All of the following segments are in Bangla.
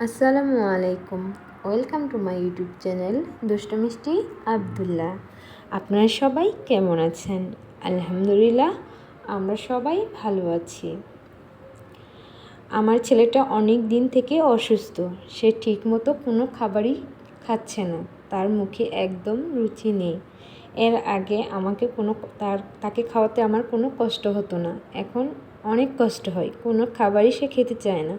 আসসালামু আলাইকুম। Welcome to my YouTube channel দুষ্ট মিষ্টি আবদুল্লাহ। আপনারা সবাই কেমন আছেন? আলহামদুলিল্লাহ, আমরা সবাই ভালো আছি। আমার ছেলেটা অনেক দিন থেকে অসুস্থ। সে ঠিকমতো কোনো খাবারই খাচ্ছে না। তার মুখে একদম রুচি নেই। এর আগে আমাকে তাকে খাওয়াতে আমার কোনো কষ্ট হতো না, এখন অনেক কষ্ট হয়। কোনো খাবারই সে খেতে চায় না।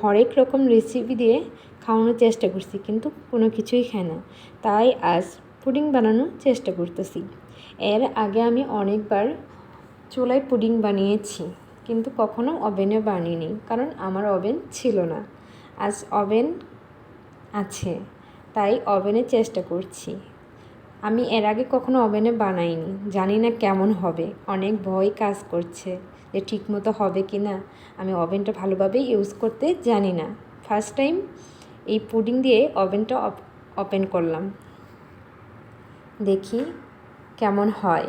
হরেক রকম রেসিপি দিয়ে খাওয়ানোর চেষ্টা করছি, কিন্তু কোনো কিছুই খায় না। তাই আজ পুডিং বানানোর চেষ্টা করতেছি। এর আগে আমি অনেকবার চুলায় পুডিং বানিয়েছি, কিন্তু কখনো ওভেনে বানিয়েছি, কারণ আমার ওভেন ছিল না। আজ ওভেন আছে, তাই ওভেনে চেষ্টা করছি। আমি এর আগে কখনো ওভেনে বানাইনি, জানি না কেমন হবে। অনেক ভয় কাজ করছে যে ঠিকমতো হবে কি না। আমি ওভেনটা ভালোভাবে ইউজ করতে জানি না। ফার্স্ট টাইম এই পুডিং দিয়ে ওভেনটা ওপেন করলাম, দেখি কেমন হয়।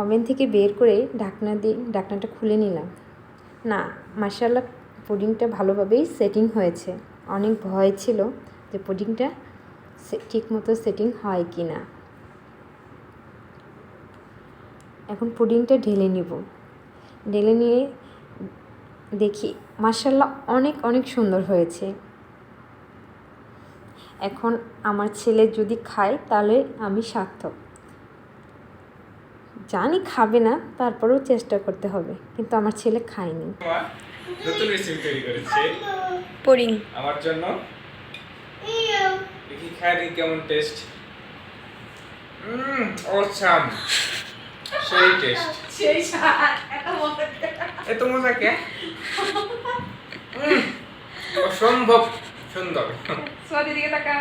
ওভেন থেকে বের করে ঢাকনাটা খুলে নিলাম। না, মাশাআল্লাহ, পুডিংটা ভালোভাবেই সেটিং হয়েছে। অনেক ভয় ছিল যে পুডিংটা ঠিকমতো সেটিং হয় কি না। এখন পুডিংটা ঢেলে নিব। ঢেলে নিয়ে দেখি মাশাআল্লাহ অনেক অনেক সুন্দর হয়েছে। এখন আমার ছেলে যদি খায় তাহলে আমি সার্থক। জানি খাবে না, তারপরেও চেষ্টা করতে হবে, কিন্তু আমার ছেলে খায়নি। নতুন রেসিপি তৈরি করেছে পুডিং আমার জন্য। দেখি খাই কেমন টেস্ট। অসাম, সেই টেস্ট, সেই স্বাদ, এত মজা কে? অসম্ভব সুন্দর সোয়াদি দিকে তাকা।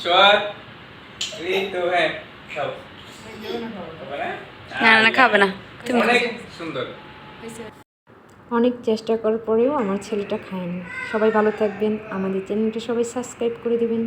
স্বাদ। এই তো হ্যাঁ, খাও। না খাবে না, তুমি অনেক সুন্দর। অনেক চেষ্টা করার পরেও আমার ছেলেটা খায়নি। সবাই ভালো থাকবেন, আমাদের চ্যানেলটা সবাই সাবস্ক্রাইব করে দেবেন।